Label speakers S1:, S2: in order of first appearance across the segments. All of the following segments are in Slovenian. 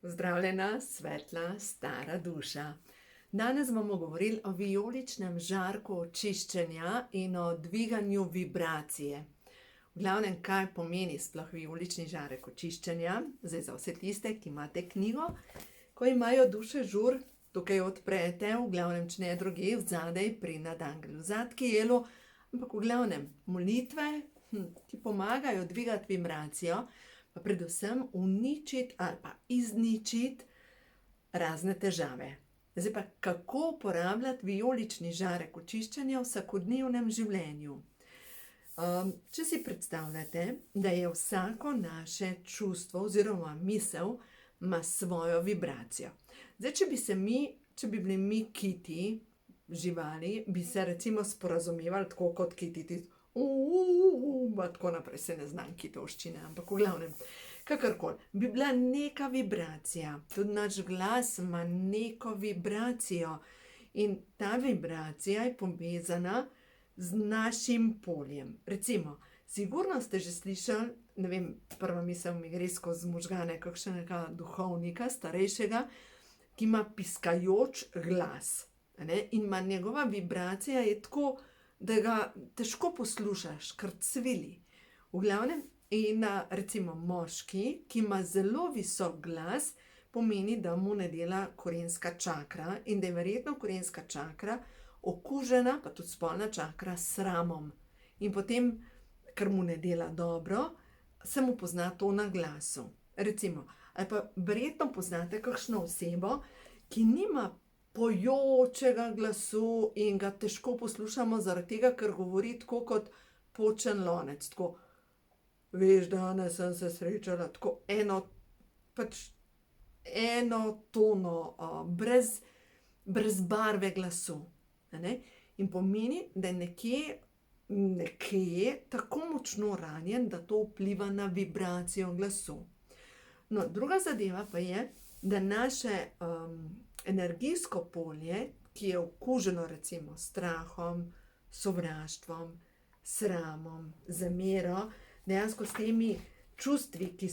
S1: Pozdravljena, svetla, stara duša. Danes bomo govorili o vijoličnem žarku očiščenja in o dviganju vibracije. V glavnem, kaj pomeni sploh vijolični žarek očiščenja? Zdaj za vse tiste, ki imate knjigo, ko imajo duše žur, tukaj odprete, v glavnem, če ne druge, vzadej pri Nadangelu Zadkijelu, ampak v glavnem, molitve, ki pomagajo dvigati vibracijo, pa predvsem uničiti ali pa izničiti razne težave. Zdaj pa, kako uporabljati vijolični žarek očiščenja v vsakodnevnem življenju? Če si predstavljate, da je vsako naše čustvo oziroma misel ima svojo vibracijo. Zdaj, če bi bili mi kiti, živali, bi se recimo sporazumevali tako kot kiti, tako naprej, se ne znam kitovščine, ampak v glavnem, kakorkoli, bi bila neka vibracija, tudi naš glas ima neko vibracijo in ta vibracija je povezana z našim poljem. Recimo, sigurno ste že slišali, ne vem, prva misel mi gre skozi možgane kakšnega duhovnika, starejšega, ki ima piskajoč glas, ne? In ima njegova vibracija je tako, da ga težko poslušaš, ker cvili. V glavnem, in recimo moški, ki ima zelo visok glas, pomeni, da mu ne dela korenska čakra in da je verjetno korenska čakra okužena, pa tudi spolna čakra, s sramom. In potem, ker mu ne dela dobro, se mu pozna to na glasu. Recimo, ali pa verjetno poznate kakšno osebo, ki nima pojočega glasu in ga težko poslušamo zaradi tega, ker govori tako kot počen lonec, tako, veš, danes sem se srečala, tako eno tono, brez barve glasu, ne? In pomeni, da je nekje tako močno ranjen, da to vpliva na vibracijo glasu. No, druga zadeva pa je, da naše energijsko polje, ki je okuženo recimo s strahom, sovraštvom, sramom, zamero, dejansko s temi čustvi, ki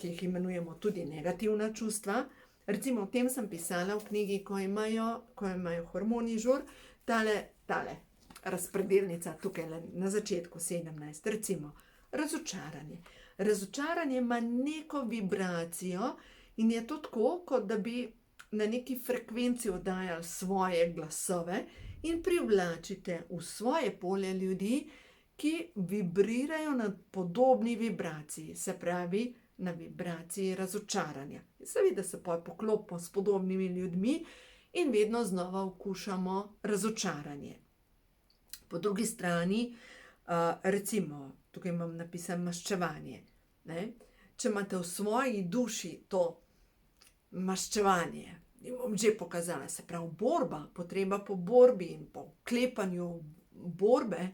S1: jih imenujemo tudi negativna čustva. Recimo o tem sem pisala v knjigi, ko imajo hormoni žur, tale razpredelnica tukaj na začetku 17, recimo razočaranje. Razočaranje ima neko vibracijo in je to tako, kot da bi na neki frekvenci oddajali svoje glasove in privlačite v svoje polje ljudi, ki vibrirajo na podobni vibraciji, se pravi na vibraciji razočaranja. Seveda se poklopimo s podobnimi ljudmi in vedno znova okušamo razočaranje. Po drugi strani, recimo, tukaj imam napisano maščevanje, ne? Če imate v svoji duši to maščevanje, in bom že pokazala, se pravi borba, potreba po borbi in po klepanju borbe,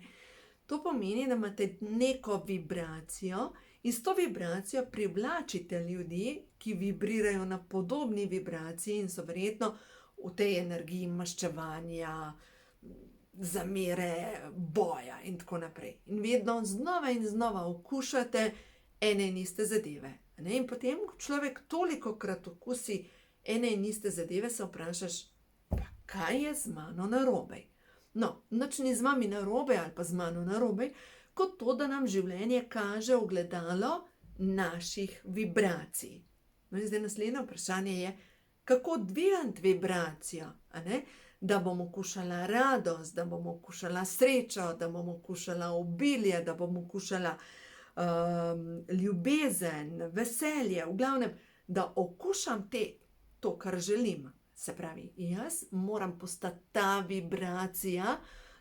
S1: to pomeni, da imate neko vibracijo in s to vibracijo privlačite ljudi, ki vibrirajo na podobni vibraciji in so verjetno v tej energiji maščevanja, zamere, boja in tako naprej. In vedno znova in znova okušate ene in iste zadeve. Ne? In potem, ko človek tolikokrat okusi ene in iste zadeve, se vprašaš, pa kaj je z mano narobe? No, nič ni z vami narobe ali pa z mano narobe, kot to, da nam življenje kaže ogledalo naših vibracij. No in zdaj naslednje vprašanje je, kako dvigati vibracijo, a ne? Da bom okušala radost, da bom okušala srečo, da bom okušala obilje, da bom okušala ljubezen, veselje, v glavnem, da okušam to, kar želim. Se pravi, jaz moram postati ta vibracija,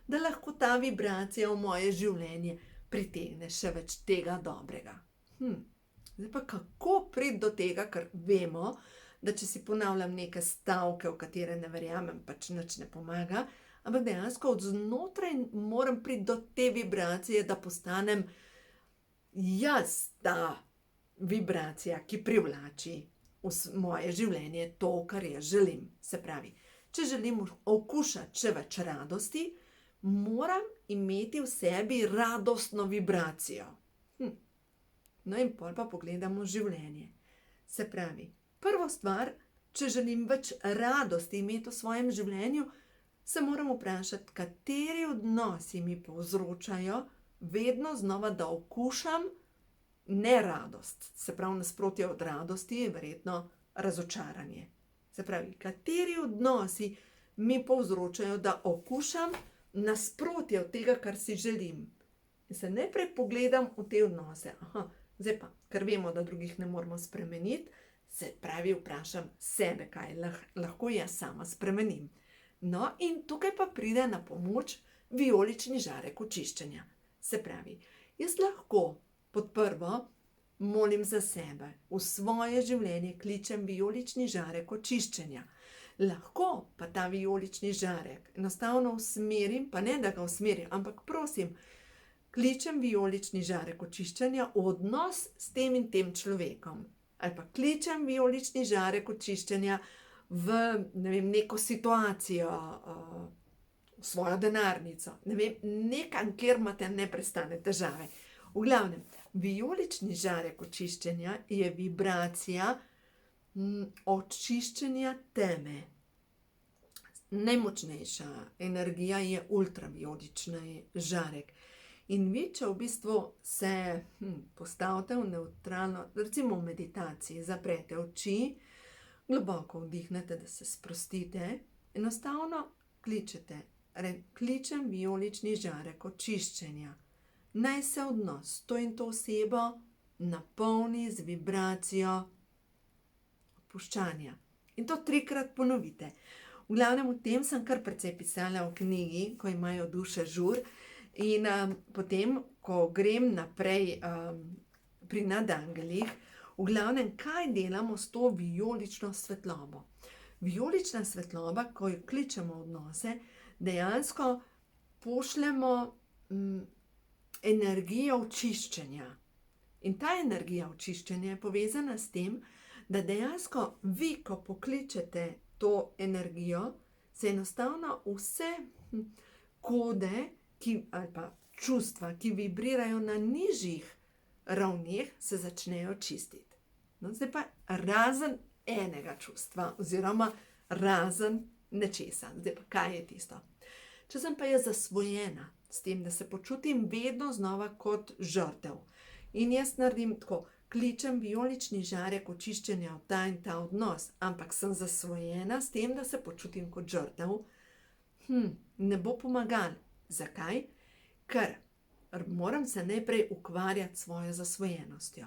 S1: da lahko ta vibracija v moje življenje pritegne še več tega dobrega. Zdaj pa kako priti do tega, ker vemo, da če si ponavljam neke stavke, v katere ne verjamem, pač nič ne pomaga, ampak dejansko od znotraj moram priti do te vibracije, da postanem jaz ta vibracija, ki privlači v moje življenje to, kar jaz želim. Se pravi, če želim okušati še več radosti, moram imeti v sebi radostno vibracijo. No in pol pa pogledamo življenje. Se pravi, prvo prva stvar, če želim več radosti imeti v svojem življenju, se moram vprašati, kateri odnosi mi povzročajo vedno znova, da okušam neradost. Se pravi, nasprotje od radosti je verjetno razočaranje. Se pravi, kateri odnosi mi povzročajo, da okušam nasprotje od tega, kar si želim. In se najprej pogledam v te odnose. Zdaj pa, ker vemo, da drugih ne moremo spremeniti, se pravi, vprašam sebe, kaj lahko jaz sama spremenim. No, in tukaj pa pride na pomoč vijolični žarek očiščenja. Se pravi, jaz lahko pod prvo molim za sebe, v svoje življenje kličem vijolični žarek očiščenja. Lahko pa ta vijolični žarek enostavno usmerim, pa ne da ga usmerim, ampak prosim, kličem vijolični žarek očiščenja v odnos s tem in tem človekom. Ali pa kličem vijolični žarek očiščenja v neko situacijo, svojo denarnico, nekam, kjer imate neprestane težave. V glavnem, vijolični žarek očiščenja je vibracija očiščenja teme. Najmočnejša energija je ultravijolični žarek. In vi, če v bistvu se postavite v nevtralno, recimo v meditaciji, zaprete oči, globoko vdihnete, da se sprostite, enostavno kličete, kličem vijolični žarek očiščenja. Naj se odnos s to in to osebo napolni z vibracijo odpuščanja. In to 3-krat ponovite. V glavnem, o tem sem kar precej pisala v knjigi, ko imajo duše žur. In potem, ko grem naprej pri nadangelih, v glavnem, kaj delamo s to vijolično svetlobo? Vijolična svetloba, ko jo kličemo v odnose, dejansko pošljemo energijo očiščenja. In ta energija očiščenja je povezana s tem, da dejansko vi, ko pokličete to energijo, se enostavno vse kode, ali pa čustva, ki vibrirajo na nižjih ravneh, se začnejo čistiti. No, zdaj pa razen enega čustva, oziroma razen nečesa. Zdaj pa kaj je tisto? Če sem pa jaz zasvojena s tem, da se počutim vedno znova kot žrtev, in jaz naredim tako, kličem vijolični žarek očiščenja v ta in ta odnos, ampak sem zasvojena s tem, da se počutim kot žrtev, ne bo pomagalo. Zakaj? Ker moram se najprej ukvarjati s svojo zasvojenostjo.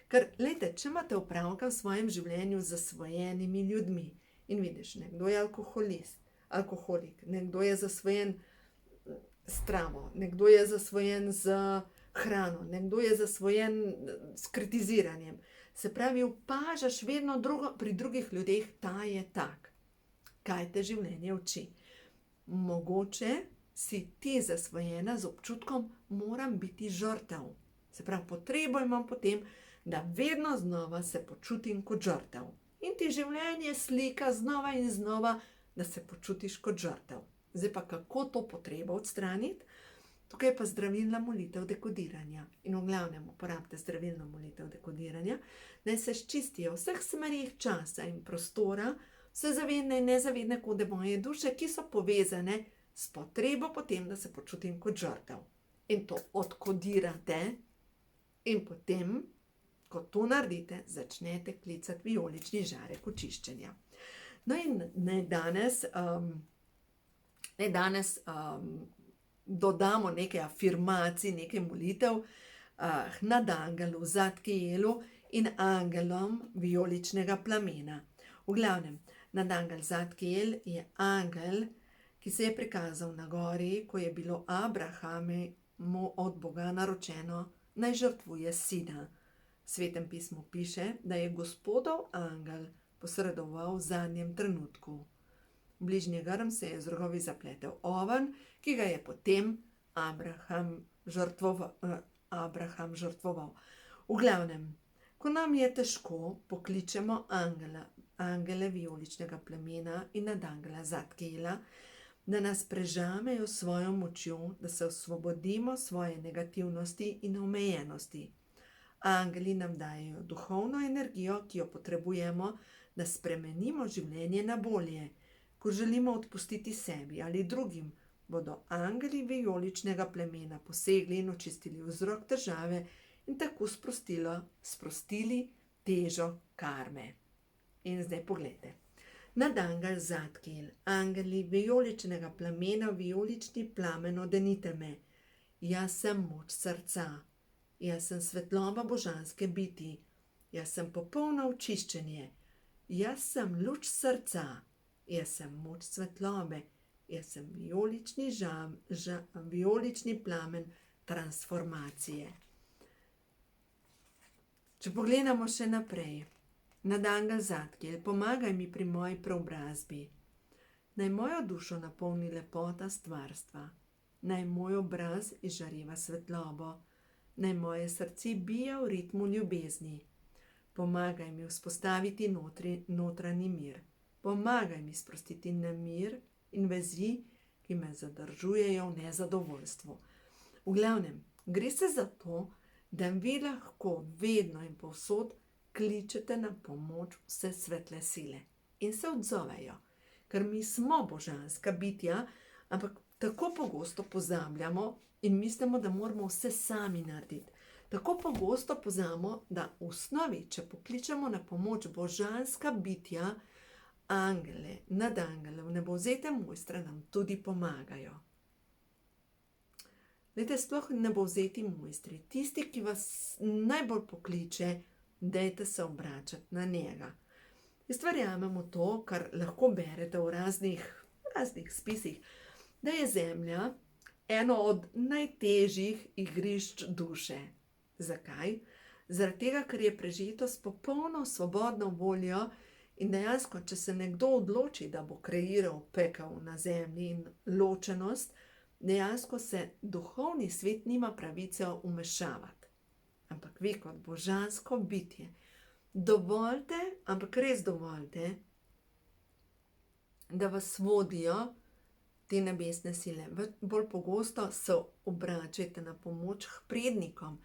S1: Ker, glejte, če imate opravka v svojem življenju z zasvojenimi ljudmi in vidiš, nekdo je alkoholik, nekdo je zasvojen s travo, nekdo je zasvojen z hrano, nekdo je zasvojen s kritiziranjem. Se pravi, opažaš vedno pri drugih ljudeh, ta je tak. Kaj te življenje uči? Mogoče si ti zasvojena z občutkom, moram biti žrtev. Se pravi, potrebo imam potem, da vedno znova se počutim kot žrtev. In ti življenje slika znova in znova, da se počutiš kot žrtev. Zdaj pa, kako to potrebo odstraniti? Tukaj je pa zdravilna molitev dekodiranja. In v glavnem uporabite zdravilno molitev dekodiranja, da se sčistijo vseh smerih časa in prostora, vse zavedne in nezavedne kode moje duše, ki so povezane s potrebo potem, da se počutim kot žrtev. In to odkodirate in potem, ko to naredite, začnete klicati vijolični žarek očiščenja. No in naj danes dodamo nekaj afirmacij, nekaj molitev nadangelu Zadkielu in angelom vijoličnega plamena. V glavnem, nadangel Zadkiel je angel, ki se je prikazal na gori, ko je bilo Abrahamu od Boga naročeno, naj žrtvuje sina. V Svetem pismu piše, da je Gospodov angel posredoval v zadnjem trenutku. V bližnji grm se je z rogovi zapletel oven, ki ga je potem Abraham žrtvoval. V glavnem, ko nam je težko, pokličemo angele vijoličnega plamena in nadangela Zadkiela, da nas prežamejo svojo močjo, da se osvobodimo svoje negativnosti in omejenosti. Angeli nam dajejo duhovno energijo, ki jo potrebujemo, da spremenimo življenje na bolje. Ko želimo odpustiti sebi ali drugim, bodo angeli vijoličnega plemena posegli in očistili vzrok težave in tako sprostili težo karme. In zdaj poglejte. Nadangel Zadkiel, angeli vijoličnega plemena, vijolični plamen, odenite me. Jaz sem moč srca, jaz sem svetloba božanske biti, jaz sem popolno očiščenje, jaz sem luč srca, jaz sem moč svetlobe, jaz sem vijolični plamen transformacije. Če pogledamo še naprej. Nadangel Zadkiel, pomagaj mi pri moji preobrazbi. Naj mojo dušo napolni lepota stvarstva. Naj moj obraz izžareva svetlobo. Naj moje srce bije v ritmu ljubezni. Pomagaj mi vzpostaviti notranji mir. Pomagaj mi sprostiti nemir in vezi, ki me zadržujejo v nezadovoljstvu. V glavnem, gre se za to, da vi lahko vedno in povsod kličete na pomoč vse svetle sile in se odzovejo, ker mi smo božanska bitja, ampak tako pogosto pozabljamo in mislimo, da moramo vse sami narediti. Tako pogosto pozabimo, da v osnovi, če pokličemo na pomoč božanska bitja, angele, nadangele, nebovzete mojstre nam tudi pomagajo. Glejte, sploh nebovzeti mojstri, tisti, ki vas najbolj pokliče, dajte se obračati na njega. Jaz verjamem v to, kar lahko berete v raznih spisih, da je Zemlja eno od najtežjih igrišč duše. Zakaj? Zaradi tega, ker je prežeto s popolno svobodno voljo in dejansko, če se nekdo odloči, da bo kreiral pekel na Zemlji in ločenost, dejansko se duhovni svet nima pravice vmešavati. Ampak vi kot božansko bitje, dovoljte, ampak res dovoljte, da vas vodijo te nebesne sile. Bolj pogosto se obračajte na pomoč k prednikom,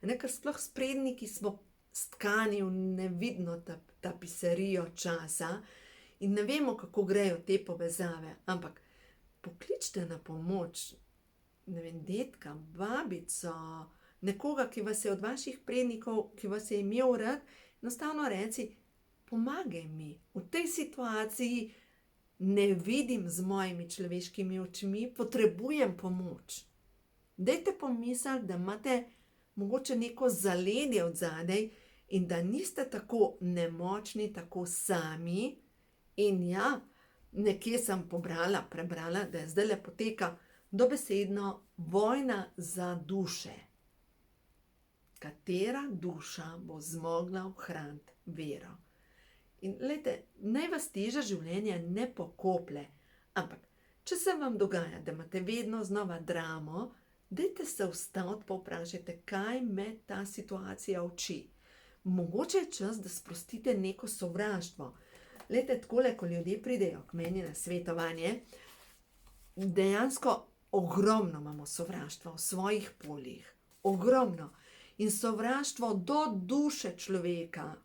S1: ker sploh s predniki smo stkani v nevidno tapiserijo časa in ne vemo, kako grejo te povezave, ampak pokličite na pomoč, ne vem, dedka, babico, nekoga, ki vas je od vaših prednikov, ki vas je imel rad, enostavno reci, pomagaj mi, v tej situaciji ne vidim z mojimi človeškimi očmi, potrebujem pomoč. Dajte pomisliti, da imate mogoče neko zaledje od zadaj in da niste tako nemočni, tako sami. In ja, nekje sem prebrala, da je zdajle poteka dobesedno vojna za duše. Katera duša bo zmogla ohraniti vero. In glejte, naj vas teža življenja ne pokoplje, ampak če se vam dogaja, da imate vedno znova dramo, dajte se ustaviti pa vprašajte, kaj me ta situacija uči. Mogoče je čas, da sprostite neko sovraštvo. Glejte, takole, ko ljudje pridejo k meni na svetovanje, dejansko ogromno imamo sovraštva v svojih poljih. Ogromno. In sovraštvo do duše človeka,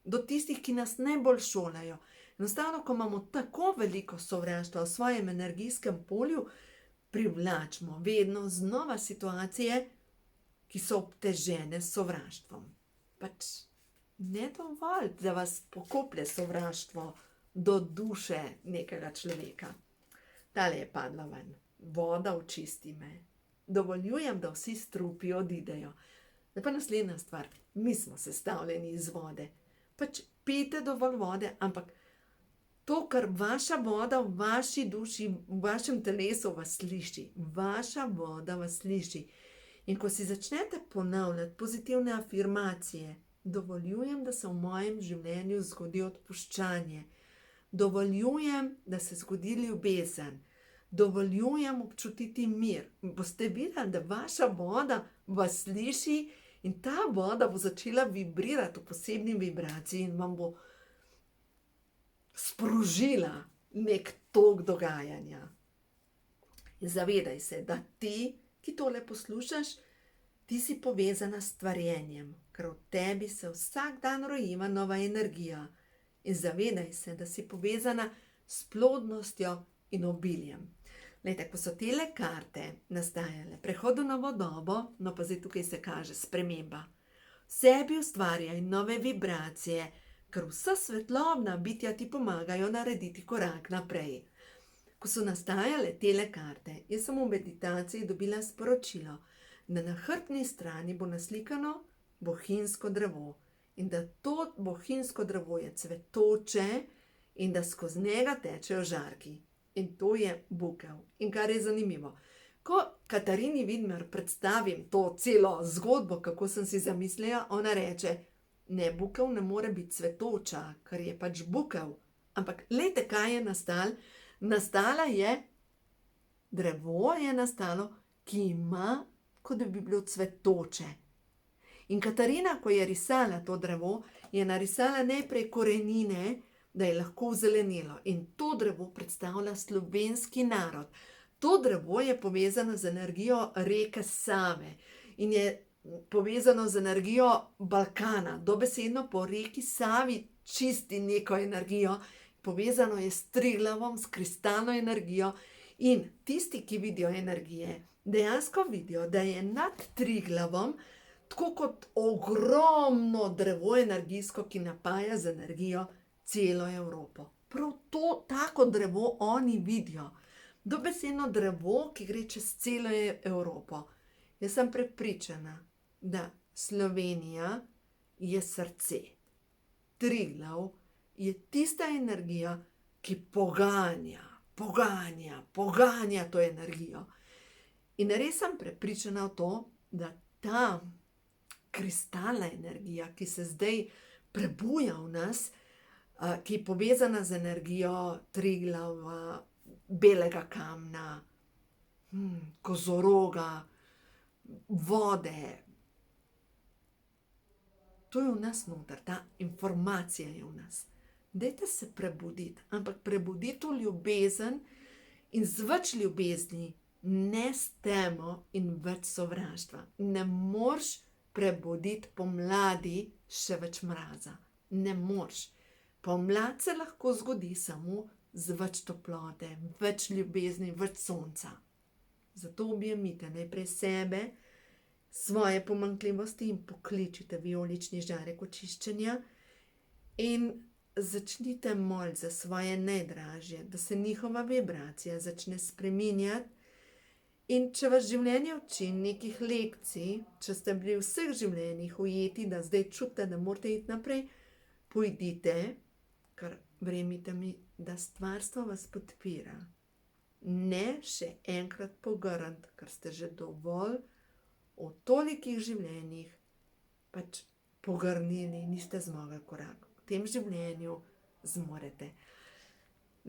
S1: do tistih, ki nas najbolj šolajo. Enostavno, ko imamo tako veliko sovraštva v svojem energijskem polju, privlačimo vedno znova situacije, ki so obtežene s sovraštvom. Pač ne dovolj, da vas pokoplje sovraštvo do duše nekega človeka. Tale je padla ven. Voda očisti me. Dovoljujem, da vsi strupi odidejo. Zdaj pa naslednja stvar. Mi smo sestavljeni iz vode. Pač pijte dovolj vode, ampak to, kar vaša voda v vaši duši, v vašem telesu vas sliši. Vaša voda vas sliši. In ko si začnete ponavljati pozitivne afirmacije, dovoljujem, da se v mojem življenju zgodi odpuščanje. Dovoljujem, da se zgodi ljubezen. Dovoljujem občutiti mir. Boste videli, da vaša voda vas sliši in ta voda bo začela vibrirati v posebni vibraciji in vam bo sprožila nek tok dogajanja. In zavedaj se, da ti, ki tole poslušaš, Ti si povezana s stvarjenjem, ker v tebi se vsak dan rojiva nova energija. In zavedaj se, da si povezana s plodnostjo in obiljem. Lejte, ko so tele karte nastajale, prehod v novo dobo, no pa zdaj tukaj se kaže sprememba. V sebi ustvarjaj nove vibracije, ker vsa svetlobna bitja ti pomagajo narediti korak naprej. Ko so nastajale tele karte, jaz sem v meditaciji dobila sporočilo, da na hrbtni strani bo naslikano bohinjsko drevo in da to bohinjsko drevo je cvetoče in da skozi njega tečejo žarki. In to je bukev. In kar je zanimivo, ko Katarini Vidmar predstavim to celo zgodbo, kako sem si zamislila, ona reče, ne, bukev ne more biti cvetoča, ker je pač bukev. Ampak lejte, kaj je nastalo. Nastala je, drevo je nastalo, ki ima, kot da bi bilo cvetoče. In Katarina, ko je risala to drevo, je narisala najprej korenine, da je lahko zelenilo. In to drevo predstavlja slovenski narod. To drevo je povezano z energijo reke Save in je povezano z energijo Balkana. Dobesedno po reki Savi čisti neko energijo. Povezano je s Triglavom, s kristalno energijo. In tisti, ki vidijo energije, dejansko vidijo, da je nad Triglavom tako kot ogromno drevo energijsko, ki napaja z energijo celo Evropo. Prav to tako drevo oni vidijo. Dobesedno drevo, ki gre čez celo Evropo. Jaz sem prepričana, da Slovenija je srce. Triglav je tista energija, ki poganja to energijo. In res sem prepričana v to, da ta kristalna energija, ki se zdaj prebuja v nas, ki je povezana z energijo Triglava, belega kamna, kozoroga, vode. To je v nas noter, ta informacija je v nas. Dajte se prebuditi, ampak prebuditi v ljubezen in z več ljubezni, ne s temo in več sovraštva. Ne moreš prebuditi pomladi še več mraza. Ne moreš. Pomlad se lahko zgodi samo z več toplote, več ljubezni, več sonca. Zato objemite najprej sebe, svoje pomanjkljivosti in pokličite vijolični žarek očiščenja in začnite moliti za svoje najdražje, da se njihova vibracija začne spreminjati. In če vas življenje uči nekih lekcij, če ste bili v vseh življenjih ujeti, da zdaj čutite, da morate iti naprej, pojdite, ker verjemite mi, da stvarstvo vas podpira. Ne še enkrat pogrniti, ker ste že dovolj v tolikih življenjih pač pogrnili, niste zmogli korak. V tem življenju zmorete.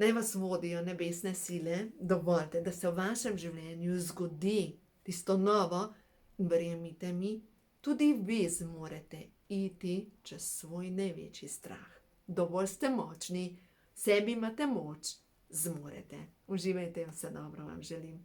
S1: Naj vas vodijo nebesne sile, dovolite, da se v vašem življenju zgodi tisto novo in verjemite mi, tudi vi zmorete iti čez svoj največji strah. Dovolj ste močni, v sebi imate moč, zmorete. Uživajte, vse dobro vam želim.